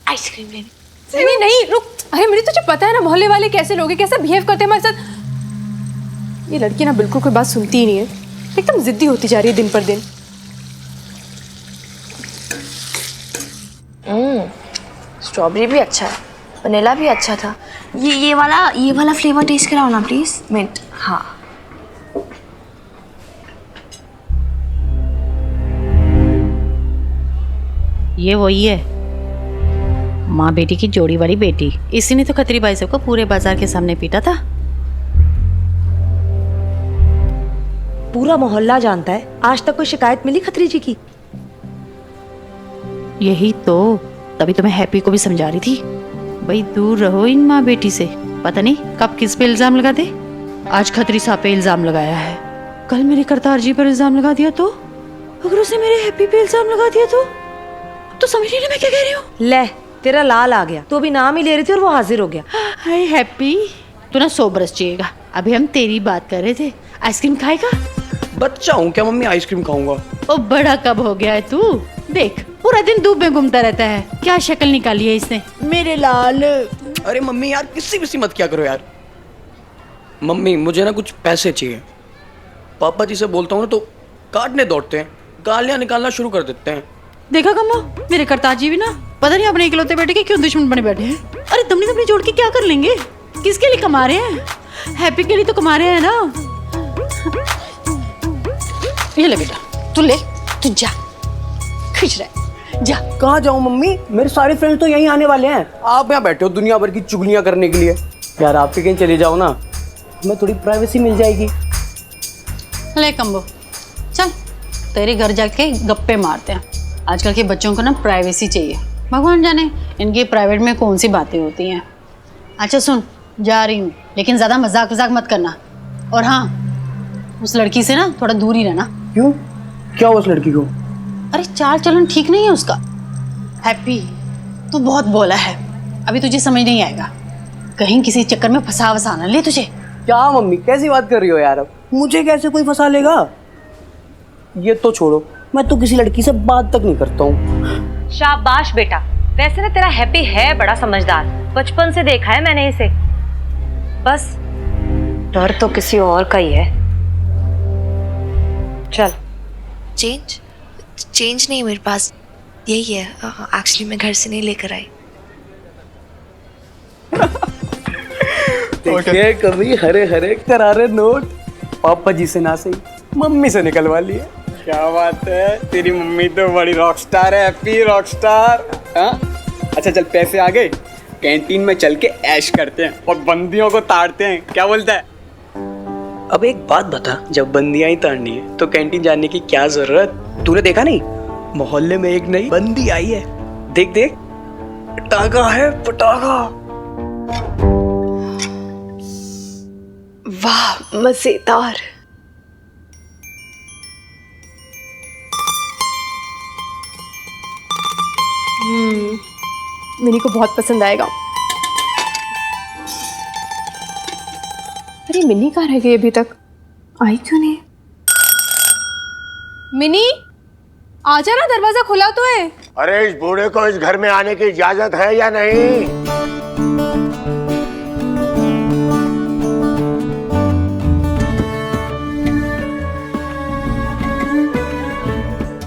Ice cream लेनी। नहीं नहीं रुक, अरे मेरी तुझे पता है ना मोहल्ले वाले कैसे लोग हैं, कैसे बिहेव करते हैं हमारे साथ। ये लड़की ना बिल्कुल कोई बात सुनती ही नहीं है, एकदम जिद्दी होती जा रही है दिन पर दिन। स्ट्रॉबेरी भी अच्छा है, वनीला भी अच्छा था। ये वाला फ्लेवर टेस्ट कराओ ना प्लीज। मिंट। हाँ ये वही है, माँ बेटी की जोड़ी वाली बेटी। इसी ने तो खत्री भाई साहब को पूरे बाजार के सामने पीटा था। पूरा मोहल्ला जानता है, आज तक कोई शिकायत मिली खत्री जी की? यही तो, तभी तो मैं हैप्पी को भी समझा रही थी, भाई दूर रहो इन माँ बेटी से। पता नहीं कब किस पे इल्जाम लगा दे। आज खत्री साहब पे इल्जाम लगाया है, कल मेरे करतार जी पर इल्जाम लगा दिया तो, अगर उसने मेरे हैप्पी पे इल्जाम लगा दिया तो समझ रही ना मैं क्या कह रही हूँ। ले तेरा लाल आ गया, तो अभी नाम ही ले रही थी और वो हाजिर हो गया। हाय हैप्पी, तू ना 100 बरस जिएगा। अभी हम तेरी बात कर रहे थे, आइसक्रीम खाएगा? बच्चा हूँ क्या मम्मी, आइसक्रीम खाऊंगा। ओ बड़ा कब हो गया है तू, देख पूरा दिन धूप में घूमता रहता है, क्या शक्ल निकाली है इसने मेरे लाल। अरे मम्मी यार किसी किसी मत क्या करो यार। मम्मी मुझे ना कुछ पैसे चाहिए, पापा जी से बोलता हूँ ना तो काटने दौड़ते हैं, गालियाँ निकालना शुरू कर देते हैं। देखा कम्मा, मेरे करतार जी भी ना पता नहीं अपने इकलौते बेटे के क्यों दुश्मन बने बैठे हैं। अरे तुमने जोड़ के क्या कर लेंगे, किसके लिए कमा रहे हैं? हैप्पी के लिए तो कमा रहे हैं ना। ये ले बेटा, तू ले, तू जा, खुश रह, जा। कहाँ जाऊँ मम्मी, मेरे सारे फ्रेंड्स तो यहीं आने वाले हैं, आप यहाँ बैठे हो दुनिया भर की चुगलियाँ करने के लिए। यार आप भी कहीं चले जाओ ना, हमें थोड़ी प्राइवेसी मिल जाएगी। ले कम्बो, चल तेरे घर जाके गप्पे मारते हैं। आजकल के बच्चों को ना प्राइवेसी चाहिए, भगवान जाने इनकी प्राइवेट में कौन सी बातें होती हैं। अच्छा सुन, जा रही हूँ लेकिन ज़्यादा मजाक वजाक मत करना, और हाँ उस लड़की से ना थोड़ा दूर ही रहना। क्यों, क्या हुआ उस लड़की को? अरे चाल चलन ठीक नहीं है उसका। हैप्पी तू बहुत बोला है, अभी तुझे समझ नहीं आएगा, कहीं किसी चक्कर में फंसा वसा ना ले तुझे। क्या मम्मी कैसी बात कर रही हो यार, अब मुझे कैसे कोई फंसा लेगा? ये तो छोड़ो, मैं तो किसी लड़की से बात तक नहीं करता हूँ। शाबाश बेटा, वैसे ना तेरा हैप्पी है बड़ा समझदार, बचपन से देखा है मैंने इसे, बस डर तो किसी और का ही है। चल। चेंज नहीं मेरे पास, यही है। एक्चुअली मैं घर से नहीं लेकर आई। देखिए कभी हरे हरे करारे नोट, पापा जी से ना सही मम्मी से निकलवा लिए। क्या बात है, तेरी मम्मी तो बड़ी रॉकस्टार है, हैप्पी रॉकस्टार। हाँ अच्छा चल, पैसे आ गए, कैंटीन में चल के ऐश करते हैं और बंदियों को ताड़ते हैं, क्या बोलता है? अब एक बात बता, जब बंदियां ही ताड़नी है तो कैंटीन जाने की क्या जरूरत? तूने देखा नहीं, मोहल्ले में एक नई बंदी आई है, देख देख, पटाखा है पटाखा। वाह मजेदार। मिनी को बहुत पसंद आएगा। अरे मिनी कहाँ रह गई, अभी तक आई क्यों नहीं? मिनी आजा ना, दरवाजा खुला तो है। अरे इस बूढ़े को इस घर में आने की इजाजत है या नहीं?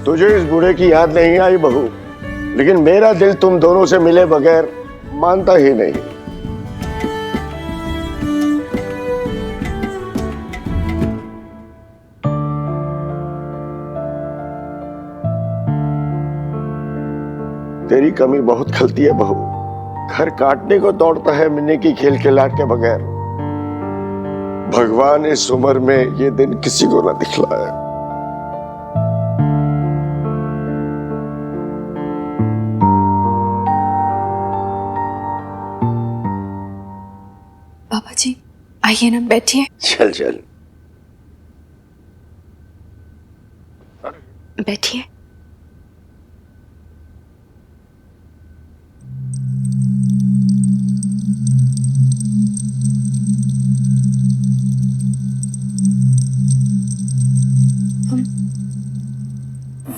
तुझे इस बूढ़े की याद नहीं आई बहू, लेकिन मेरा दिल तुम दोनों से मिले बगैर मानता ही नहीं। तेरी कमी बहुत खलती है बहू, घर काटने को दौड़ता है मिन्नी की खेल खिलाट के बगैर। भगवान इस उम्र में ये दिन किसी को ना दिखलाए। पापा जी आइए ना, बैठिए। चल चल बैठिए।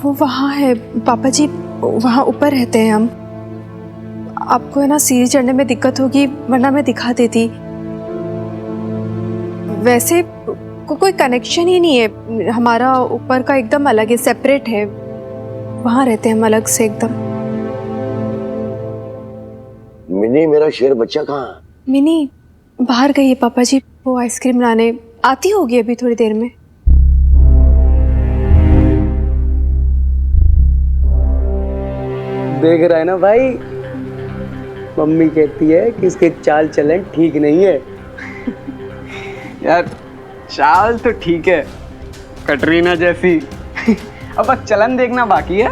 वो वहाँ है पापा जी, वहाँ ऊपर रहते हैं हम। आपको है ना सीढ़ी चढ़ने में दिक्कत होगी, वरना मैं दिखा देती। वैसे कोई कनेक्शन ही नहीं है, हमारा ऊपर का एकदम अलग है, सेपरेट है, वहाँ रहते हैं हम अलग से एकदम। मिनी मेरा शेर बच्चा कहाँ? मिनी बाहर गई है पापा जी, वो आइसक्रीम लाने आती होगी अभी थोड़ी देर में। देख रहा है ना भाई, मम्मी कहती है कि इसके चाल चलन ठीक नहीं है। यार चाल तो ठीक है, कटरीना जैसी। अब बस चलन देखना बाकी है।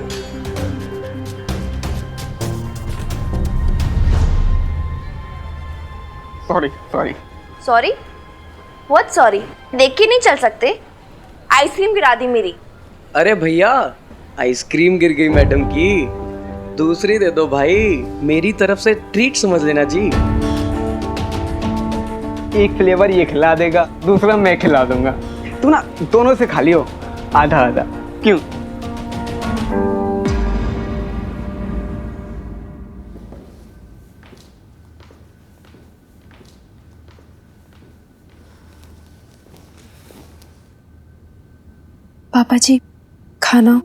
Sorry sorry sorry? What sorry? देख के नहीं चल सकते? आइसक्रीम गिरा दी मेरी। अरे भैया, आइसक्रीम गिर गई मैडम की, दूसरी दे दो भाई, मेरी तरफ से ट्रीट समझ लेना जी। एक फ्लेवर ये खिला देगा, दूसरा मैं खिला दूंगा। तू ना दोनों से खा लियो, आधा आधा। क्यों? पापा जी खाना,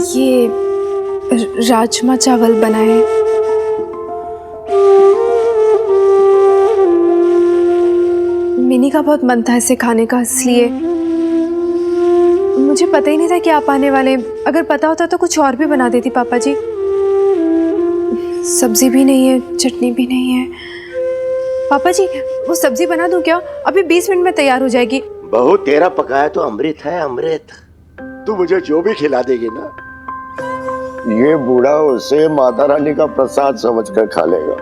ये राजमा चावल बनाए। मिनी का बहुत मन था इसे खाने का, इसलिए मुझे पता ही नहीं था कि आप आने वाले। अगर पता होता तो कुछ और भी बना देती पापा जी। सब्जी भी नहीं है, चटनी भी नहीं है। पापा जी वो सब्जी बना दूं क्या? अभी 20 मिनट में तैयार हो जाएगी। बहू तेरा पकाया तो अमृत है, अमृत। तू मुझे जो भी खिला देगी ना, ये बूढ़ा उसे माता रानी का प्रसाद समझकर खा लेगा।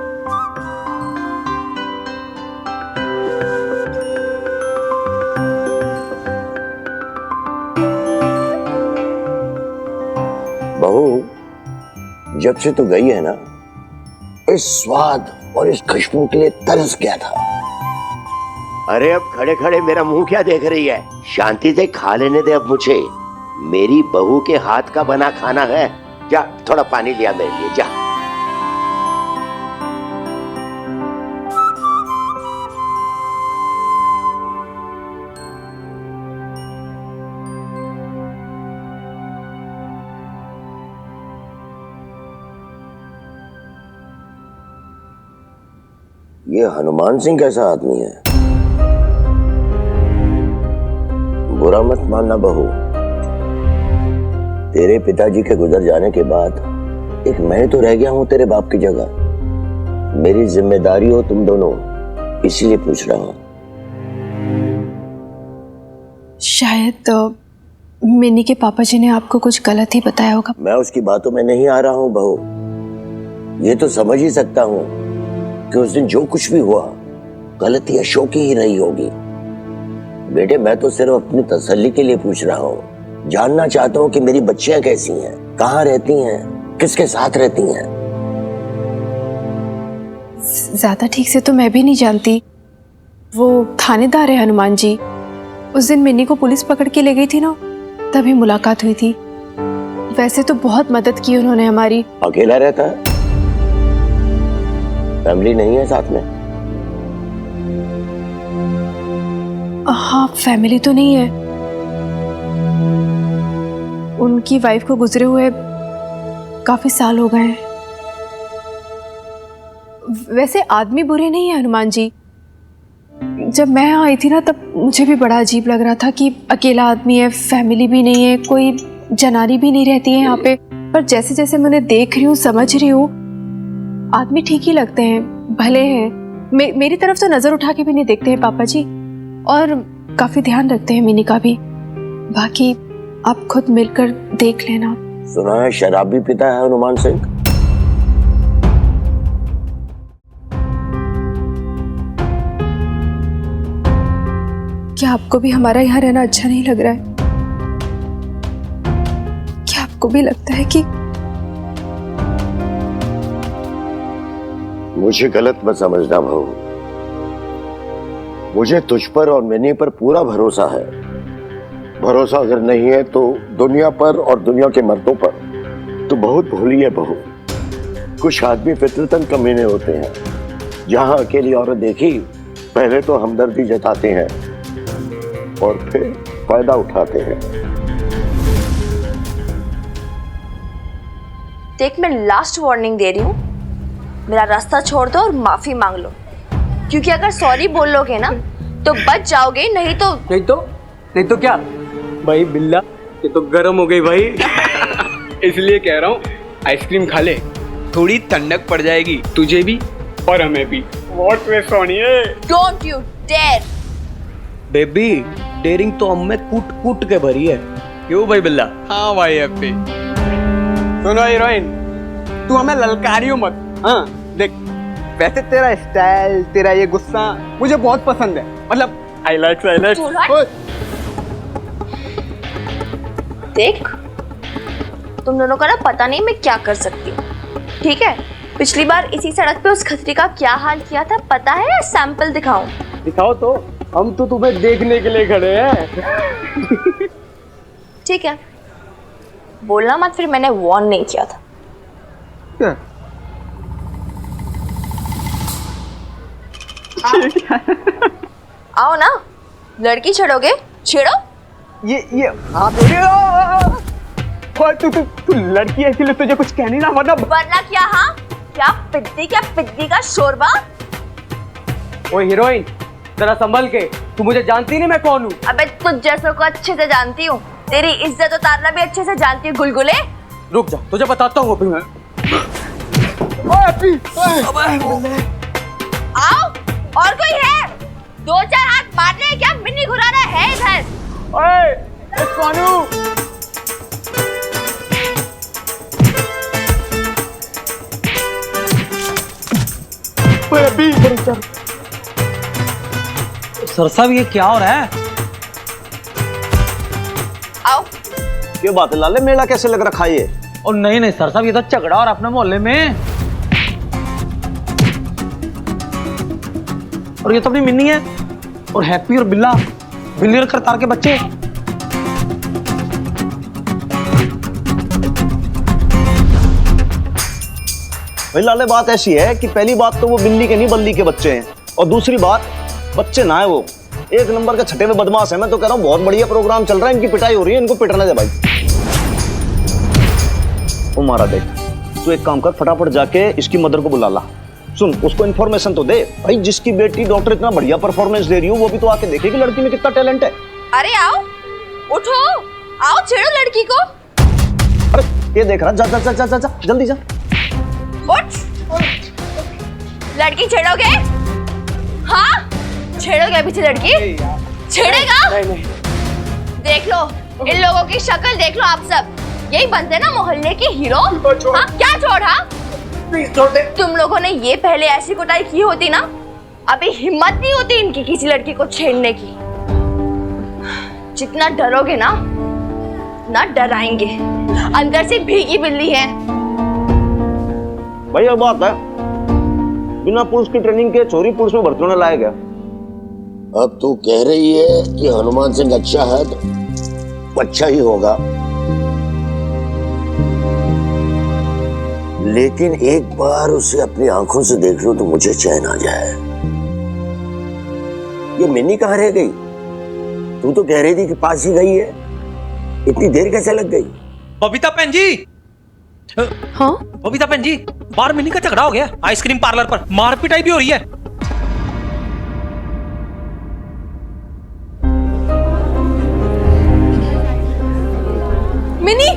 बहू, जब से तू गई है ना, इस स्वाद और इस खुशबू के लिए तरस गया था। अरे अब खड़े खड़े मेरा मुंह क्या देख रही है? शांति से खा लेने दे अब मुझे। मेरी बहू के हाथ का बना खाना है। जा थोड़ा पानी लिया मेरे लिए, जा। ये हनुमान सिंह कैसा आदमी है? बुरा मत मानना बहू, तेरे पिताजी के गुजर जाने के बाद एक मैं तो रह गया हूं तेरे बाप की जगह। मेरी जिम्मेदारी हो तुम दोनों, इसीलिए पूछ रहा हूं। शायद तो मिनी के पापा जी ने आपको कुछ गलत ही बताया होगा। मैं उसकी बातों में नहीं आ रहा हूं बहू, ये तो समझ ही सकता हूं कि उस दिन जो कुछ भी हुआ गलती अशोक की ही रही होगी। बेटे मैं तो सिर्फ अपनी तसल्ली के लिए पूछ रहा हूँ, जानना चाहता हूँ कि मेरी बच्चियां कैसी हैं, कहाँ रहती हैं, किसके साथ रहती हैं। ज्यादा ठीक से तो मैं भी नहीं जानती। वो थानेदार है हनुमान जी। उस दिन मिनी को पुलिस पकड़ के ले गई थी ना, तभी मुलाकात हुई थी। वैसे तो बहुत मदद की उन्होंने हमारी। अकेला रहता है? फैमिली नहीं है साथ में? हाँ फैमिली तो नहीं है, उनकी वाइफ को गुजरे हुए काफी साल हो गए हैं। वैसे आदमी बुरे नहीं है हनुमान जी। जब मैं यहाँ आई थी ना, तब मुझे भी बड़ा अजीब लग रहा था कि अकेला आदमी है, फैमिली भी नहीं है, कोई जनानी भी नहीं रहती है यहाँ पे। पर जैसे जैसे मैं उन्हें देख रही हूँ, समझ रही हूँ, आदमी ठीक ही लगते हैं, भले हैं। मेरी तरफ तो नजर उठा के भी नहीं देखते हैं पापा जी, और काफी ध्यान रखते हैं मिनी का भी। बाकी आप खुद मिलकर देख लेना। सुना है शराब भी पीता है हनुमान सिंह? क्या आपको भी हमारा यहाँ रहना अच्छा नहीं लग रहा है? क्या आपको भी लगता है कि मुझे गलत मत समझना बहू, मुझे तुझ पर और मिनी पर पूरा भरोसा है। भरोसा अगर नहीं है तो दुनिया पर और दुनिया के मर्दों पर। तो बहुत भोली है बहू। कुछ आदमी फितरतन कमीने होते हैं। जहां अकेली औरत देखी पहले तो हमदर्दी जताते हैं और फिर फायदा उठाते हैं। देख, मैं लास्ट वार्निंग दे रही हूँ, मेरा रास्ता छोड़ दो और माफी मांग लो, क्योंकि अगर सॉरी बोल लोगे ना तो बच जाओगे, नहीं तो क्या भाई बिल्ला, ये तो गर्म हो गई भाई। इसलिए कह रहा हूँ आइसक्रीम खा ले, थोड़ी ठंडक पड़ जाएगी तुझे भी और हमें भी। व्हाट वे सोनिए, don't you dare. Baby daring तो हम में कूट कूट के भरी है, क्यों भाई बिल्ला? हाँ भाई हैप्पी। सुनो हीरोइन, तू हमें ललकारियो मत। हाँ देख, वैसे तेरा स्टाइल, तेरा ये गुस्सा मुझे बहुत पसंद है, मतलब आई लाइक। देख, तुम दोनों का ना पता नहीं मैं क्या कर सकती हूँ, ठीक है? पिछली बार इसी सड़क पे उस खतरी का क्या हाल किया था पता है, या सैंपल दिखाऊं? दिखाओ तो, हम तो तुम्हें देखने के लिए खड़े हैं। ठीक है, बोलना मत फिर मैंने वार्न नहीं किया था। क्या? आओ ना, लड़की छेड़ोगे? छेड़ो। ये हाँ तू लड़की है इसलिए तुझे कुछ कहनी ना, वरना क्या? हाँ क्या पिद्दी का शोरबा। ओए हीरोइन, जरा संभल के, तू मुझे जानती नहीं मैं कौन हूँ। अबे तुझ जैसों को अच्छे से जानती हूँ, तेरी इज्जत उतारना भी अच्छे से जानती हूँ गुलगुले। रुक जा, तुझे बताता हूँ अभी मैं। आओ, और कोई है? 2-4 हाथ मारने हैं क्या? मिन्नी घुराना है इधर। ओए सोनू, सर साहब ये क्या हो रहा है? आओ। ये बात है लाले, मेला कैसे लग रखा है ये? और नहीं सर साहब, ये तो झगड़ा हो रहा है अपने मोहल्ले में। और ये तो अपनी मिन्नी है, और हैप्पी और बिल्ला, बिल्ली और करतार के बच्चे। भाई लाले बात ऐसी है कि पहली बात तो वो बिल्ली के नहीं बल्ली के बच्चे हैं, और दूसरी बात बच्चे ना है, वो एक नंबर के छठे में बदमाश है। मैं तो कह रहा हूँ बहुत बढ़िया प्रोग्राम चल रहा है, इनकी पिटाई हो रही है, इनको पिटने दे भाई। ओ मारा देख, तू एक काम कर, फटाफट जाके इसकी मदर को बुला ला। सुन, उसको इन्फॉर्मेशन तो दे भाई, जिसकी बेटी डॉक्टर इतना बढ़िया परफॉर्मेंस दे रही हो, वो भी तो आके देखे कि लड़की में कितना टैलेंट है। अरे आओ, उठो, आओ छेड़ो लड़की को। अरे ये देख रहा, जा जा जा जा जा जल्दी जा। उठ, लड़की छेड़ोगे? हाँ, छेड़ोगे अभी से लड़की? छेड़ेगा? नहीं। देख लो, इन लोगों की शक्ल देख लो आप सब, यही बनते ना मोहल्ले के हीरो। हाँ क्या छोड़ा? तुम लोगों ने ये पहले ऐसी कुटाई की होती ना, अभी हिम्मत नहीं होती इनकी किसी लड़की को छेड़ने की। जितना डरोगे ना डराएंगे, अंदर से भीगी बिल्ली है। भाई अब बात है, बिना पुलिस की ट्रेनिंग के चोरी पुलिस में भर्ती होने लाया गया। अब तू कह रही है कि हनुमान सिंह अच्छा है तो अच्छा ही होगा, लेकिन एक बार उसे अपनी आंखों से देख लो तो मुझे चैन आ जाए। ये मिन्नी कहाँ रह गई? तू तो कह रही थी कि पास ही गई है, इतनी देर कैसे लग गई? बबीता बहन जी। हाँ बबीता बहन जी, बाहर मिन्नी का झगड़ा हो गया आइसक्रीम पार्लर पर, मारपिटाई भी हो रही है। मिनी,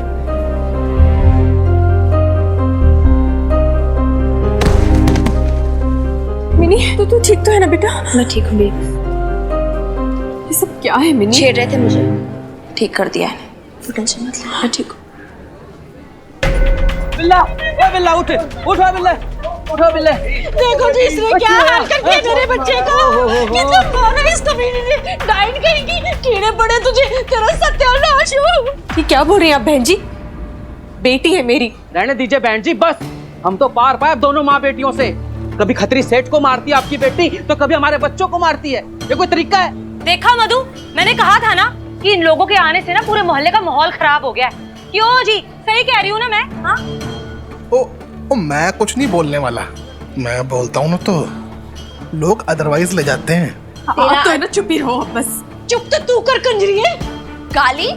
मिनी तू ठीक तो है ना बेटा? मैं ठीक हूँ बेबी। ये सब क्या है मिनी? छेड़ रहे थे मुझे, ठीक कर दिया है, तू टेंशन मत ले, मैं ठीक हूँ। बिल्ला, ए बिल्ला उठ बिल्ला, उठो बिल्ला। देखो जी इसने क्या हाल कर दिया मेरे बच्चे का। ये तो मारा इस कमीने ने, डाइन कहेगी, कीड़े पड़े तुझे, तेरा सत्यानाश हो। ये क्या बोल रही हैं आप बहन जी? बेटी है मेरी। रहने दीजिए बहन जी, बस हम तो पार पाए दोनों माँ बेटियों से। कभी खतरी सेठ को मारती है आपकी बेटी, तो कभी हमारे बच्चों को मारती है। ये कोई तरीका है? देखा मधु, मैंने कहा था ना कि इन लोगों के आने से ना पूरे मोहल्ले का माहौल खराब हो गया है। क्यों जी, सही कह रही हूँ ना मैं। हाँ ओ मैं कुछ नहीं बोलने वाला, मैं बोलता हूँ ना तो लोग अदरवाइज ले जाते हैं। आप तो है ना, चुप ही रहो बस। चुप तो तू कर कंजरी है। गाली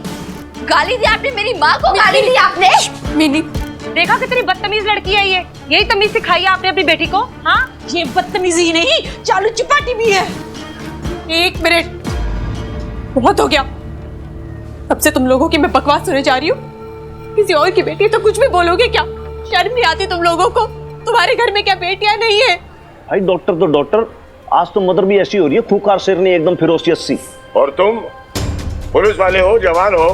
गाली दी आपने मेरी माँ को, गाली दी आपने। मिनी, देखा कितनी बदतमीज लड़की है ये। यही तमीज सिखाई है आपने अपनी बेटी को। हाँ ये बदतमीजी नहीं, चालू चिपाटी भी है। 1 मिनट, बहुत हो गया। अब से तुम लोगों की मैं बकवास सुनने जा रही हूँ। किसी और की बेटी तो कुछ भी बोलोगे क्या? शर्म नहीं आती तुम लोगों को? तुम्हारे घर में क्या बेटियां नहीं है? भाई डॉक्टर तो डॉक्टर, आज तो मदर भी ऐसी हो रही है, खूंखार शेरनी एकदम फिरोसियत सी। और तुम पुलिस वाले हो, जवान हो,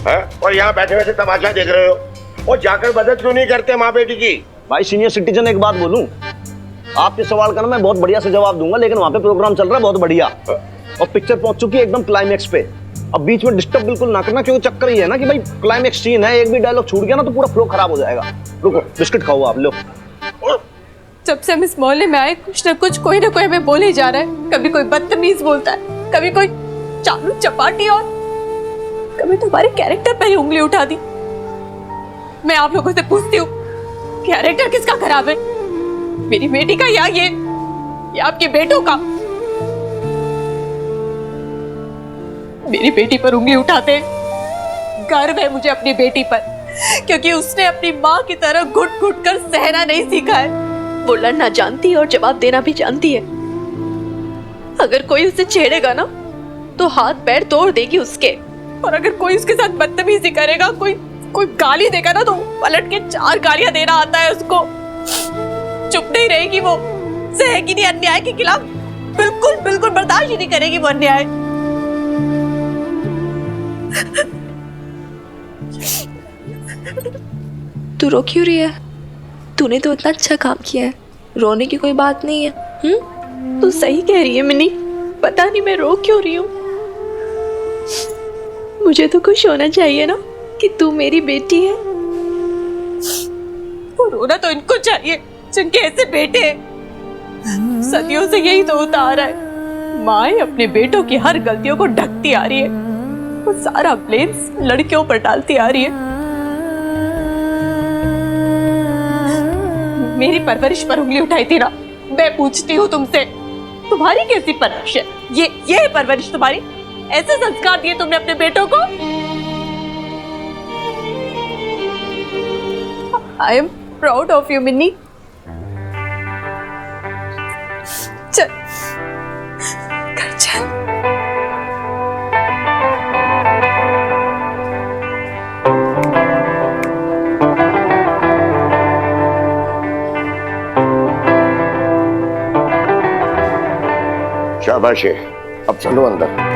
है? और यहाँ बैठे बैठे तमाशा देख रहे हो, और जाकर मदद क्यों नहीं करते माँ बेटी की? भाई सीनियर सिटीजन, एक बात बोलूं, आपके सवाल का ना मैं बहुत बढ़िया से जवाब दूंगा, लेकिन वहां पे प्रोग्राम चल रहा है बहुत बढ़िया और पिक्चर पहुंच चुकी है एकदम क्लाइमेक्स पे। अब बीच में डिस्टर्ब बिल्कुल ना करना, क्योंकि चक्कर ही है ना कि भाई क्लाइमेक्स सीन है, एक भी डायलॉग छूट गया ना तो पूरा फ्लो खराब हो जाएगा। रुको, बिस्किट खाओ आप लोग। जब से हम इस मोहल्ले में आए, कुछ ना कुछ कोई ना कोई हमें बोले ही जा रहा है। कभी कोई बदतमीज बोलता है, कभी कोई चालू चपाटी, और कभी तो हमारे कैरेक्टर पर ही उंगली उठा दी। मैं आप लोगों से पूछती हूँ, कैरेक्टर किसका खराब है? मेरी बेटी का या ये आपके बेटों का? मेरी बेटी पर उंगली उठाते हैं। गर्व है मुझे अपनी बेटी पर, क्योंकि उसने अपनी माँ की तरह घुट घुट कर सहना नहीं सीखा है। वो लड़ना जानती है और जवाब देना भी जानती है। अगर कोई उसे छेड़ेगा ना तो हाथ पैर तोड़ देगी उसके, और अगर कोई उसके साथ बदतमीजी करेगा, कोई गाली देगा ना तो पलट के 4 गालियां देना आता है उसको। चुप नहीं रहेगी वो, सहेगी नहीं अन्याय के खिलाफ, बिल्कुल बिल्कुल बर्दाश्त ही नहीं करेगी वो अन्याय। तू रो क्यों रही है? तूने तो इतना अच्छा काम किया है, रोने की कोई बात नहीं है। तू सही कह रही है मिनी, पता नहीं मैं रो क्यों रही हूँ। मुझे तो खुश होना चाहिए ना कि तू मेरी बेटी है। और रोना तो इनको चाहिए जिनके ऐसे बेटे हैं। सदियों से यही तो होता आ रहा है, माँ अपने बेटों की हर गलतियों को ढकती आ रही है, वो सारा ब्लेम लड़कियों पर डालती आ रही है। मेरी परवरिश पर उंगली उठाई थी ना, मैं पूछती हूँ तुमसे, तुम्हारी कैसी परवरिश है? ये है परवरिश तुम्हारी? ऐसे संस्कार दिए तुमने अपने बेटों को? I am proud of you Minni. चल घर चल। शाबाश है, अब चलो अंदर।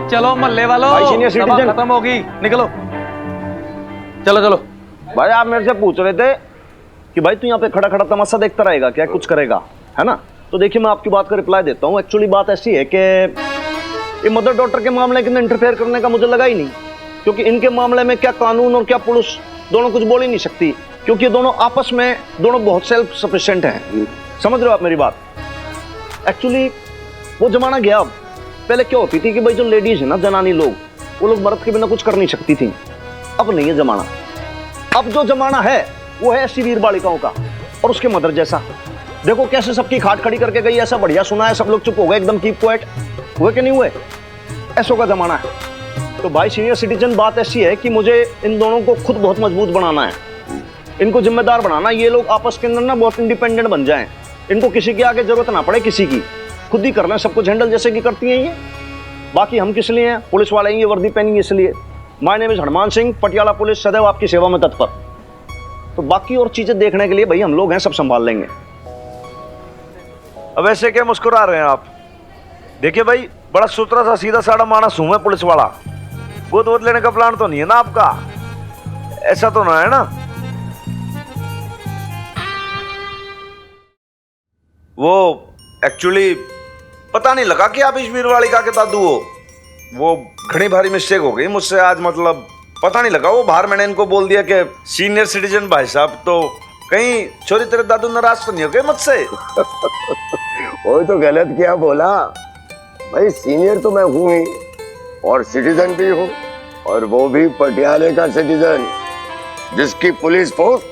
चलो मोहल्ले वालों, भाई सीनियर सिटीजन खत्म होगी, निकलो। चलो चलो। भाई आप मेरे से पूछ रहे थे कि भाई तू यहाँ पे खड़ा खड़ा तमाशा देखता रहेगा क्या, कुछ करेगा, है ना? तो देखिए मैं आपकी बात का रिप्लाई देता हूँ। एक्चुअली बात ऐसी है कि ये मदर डॉटर के मामले के अंदर इंटरफेयर करने का मुझे लगा ही नहीं, क्योंकि इनके मामले में क्या कानून और क्या पुलिस दोनों कुछ बोल ही नहीं सकती, क्योंकि ये दोनों आपस में दोनों बहुत सेल्फ सफिशिएंट हैं। समझ रहे हो आप मेरी बात? एक्चुअली वो जमाना गया। अब पहले क्या होती थी कि भाई जो लेडीज है ना, जनानी लोग, वो लोग मर्द के बिना कुछ कर नहीं सकती थी। अब नहीं है जमाना। अब जो जमाना है वो है ऐसी वीर बालिकाओं का और उसके मदर जैसा। देखो कैसे सबकी खाट खड़ी करके गई, ऐसा बढ़िया सुना है, सब लोग चुप हो गए एकदम, कीप क्वाइट। हुए कि नहीं हुए? ऐसो का जमाना है। तो भाई सीनियर सिटीजन, बात ऐसी है कि मुझे इन दोनों को खुद बहुत मजबूत बनाना है, इनको जिम्मेदार बनाना। ये लोग आपस के अंदर ना बहुत इंडिपेंडेंट बन जाएं, इनको किसी की आगे जरूरत ना पड़े, किसी की, खुद ही करना सब कुछ हैंडल जैसे कि करती हैं ये। बाकी हम किस लिए हैं? पुलिस वाले हैं, ये वर्दी पहनेंगे इसलिए। My name is Hanuman Singh, Patiala police, सदैव आपकी सेवा में तत्पर। तो बाकी और चीजें देखने के लिए भाई हम लोग हैं, सब संभाल लेंगे। अब ऐसे क्या मुस्कुरा रहे हैं आप? देखिए भाई, बड़ा सुथरा सा सीधा साधा मानस हूं मैं, पुलिस वाला। गोद लेने का प्लान तो नहीं है ना आपका? ऐसा तो ना है ना? वो एक्चुअली पता नहीं लगा कि आप इस वीरवालिका के दादू हो। वो घनी भारी मिस्टेक हो गई मुझसे आज, मतलब पता नहीं लगा। वो बाहर मैंने इनको बोल दिया कि सीनियर सिटीजन भाई साहब, तो कहीं छोरी तेरे दादू नाराज तो नहीं हो गए मुझसे? वो तो गलत क्या बोला भाई, सीनियर तो मैं हूँ ही, और सिटीजन भी हूँ, और वो भी पटियाले का सिटीजन, जिसकी पुलिस फोर्स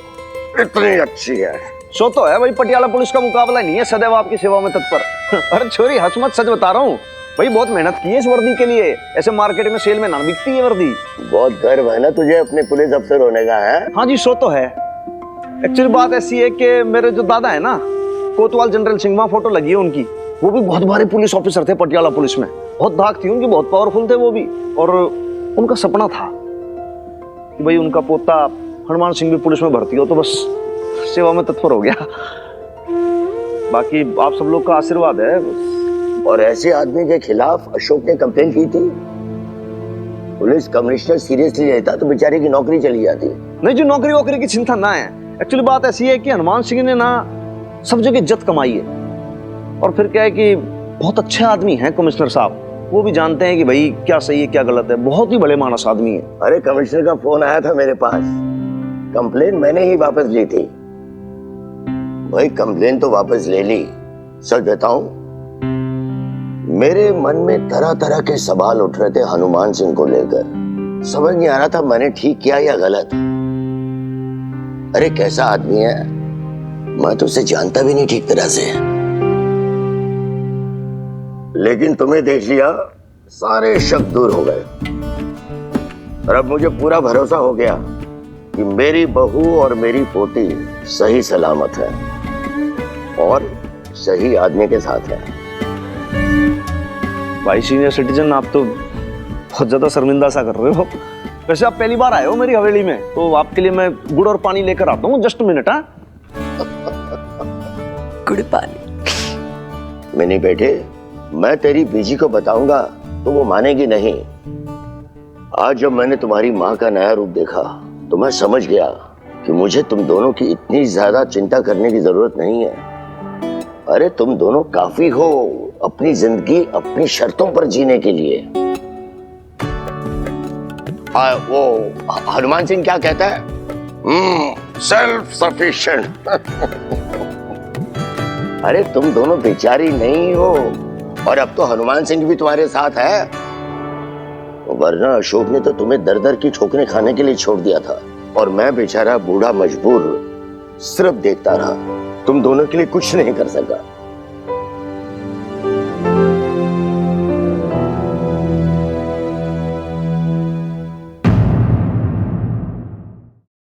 इतनी अच्छी है। सो तो है भाई, पटियाला पुलिस का मुकाबला नहीं है, सदैव आपकी सेवा में तत्पर। अरे छोरी हंस मत, सच बता रहा हूँ भाई, बहुत मेहनत की है इस वर्दी के लिए। ऐसे मार्केट में सेल में ना बिकती है वर्दी। बहुत गर्व है ना तुझे अपने पुलिस अफसर होने का, है? हाँ जी, सो तो है। एक्चुअली बात ऐसी है कि मेरे जो दादा है ना, कोतवाल जनरल सिंह, वहाँ फोटो लगी है उनकी। वो भी बहुत बड़े पुलिस ऑफिसर थे पटियाला पुलिस में, बहुत धाक थी उनकी, बहुत पावरफुल थे वो भी। और उनका सपना था कि भाई उनका पोता हनुमान सिंह भी पुलिस में भर्ती हो, तो बस सेवा में तत्पर हो गया। बाकी आप सब लोग का आशीर्वाद है। और ऐसे आदमी के खिलाफ अशोक ने कंप्लेन की थी, पुलिस कमिश्नर सीरियसली लेता तो बेचारे की नौकरी चली जाती। नहीं जी, नौकरी वोकरी की चिंता ना है। एक्चुअली बात ऐसी है कि हनुमान सिंह ने ना सब जगह इज्जत कमाई है, और फिर क्या है कि बहुत अच्छे आदमी हैं कमिश्नर साहब, वो भी जानते हैं कि भाई क्या सही है क्या गलत है, बहुत ही बड़े मानस आदमी है। अरे कमिश्नर का फोन आया था मेरे पास, कंप्लेन मैंने ही वापस ली थी। भाई कंप्लेन तो वापस ले ली, सच बताऊं मेरे मन में तरह तरह के सवाल उठ रहे थे हनुमान सिंह को लेकर, समझ नहीं आ रहा था मैंने ठीक किया या गलत। अरे कैसा आदमी है, मैं तो उसे जानता भी नहीं ठीक तरह से, लेकिन तुम्हें देख लिया सारे शक दूर हो गए। और अब मुझे पूरा भरोसा हो गया कि मेरी बहू और मेरी पोती सही सलामत है और सही आदमी के साथ है। भाई सीनियर सिटीजन, आप तो बहुत ज्यादा शर्मिंदा सा कर रहे हो। वैसे आप पहली बार आए हो मेरी हवेली में, तो आपके लिए मैं गुड़ और पानी लेकर आता हूँ। Just minute. हाँ, गुड़ पानी। मैंने बेटे, मैं तेरी बीजी को बताऊंगा तो वो मानेगी नहीं। आज जब मैंने तुम्हारी माँ का नया रूप देखा तो मैं समझ गया कि मुझे तुम दोनों की इतनी ज्यादा चिंता करने की जरूरत नहीं है। अरे तुम दोनों काफी हो अपनी जिंदगी अपनी शर्तों पर जीने के लिए। वो हनुमान सिंह क्या कहता है, सेल्फ सफिशिएंट। अरे तुम दोनों बेचारी नहीं हो, और अब तो हनुमान सिंह भी तुम्हारे साथ है, वरना अशोक ने तो तुम्हें दर दर की ठोकरें खाने के लिए छोड़ दिया था, और मैं बेचारा बूढ़ा मजबूर सिर्फ देखता रहा, तुम दोनों के लिए कुछ नहीं कर सका।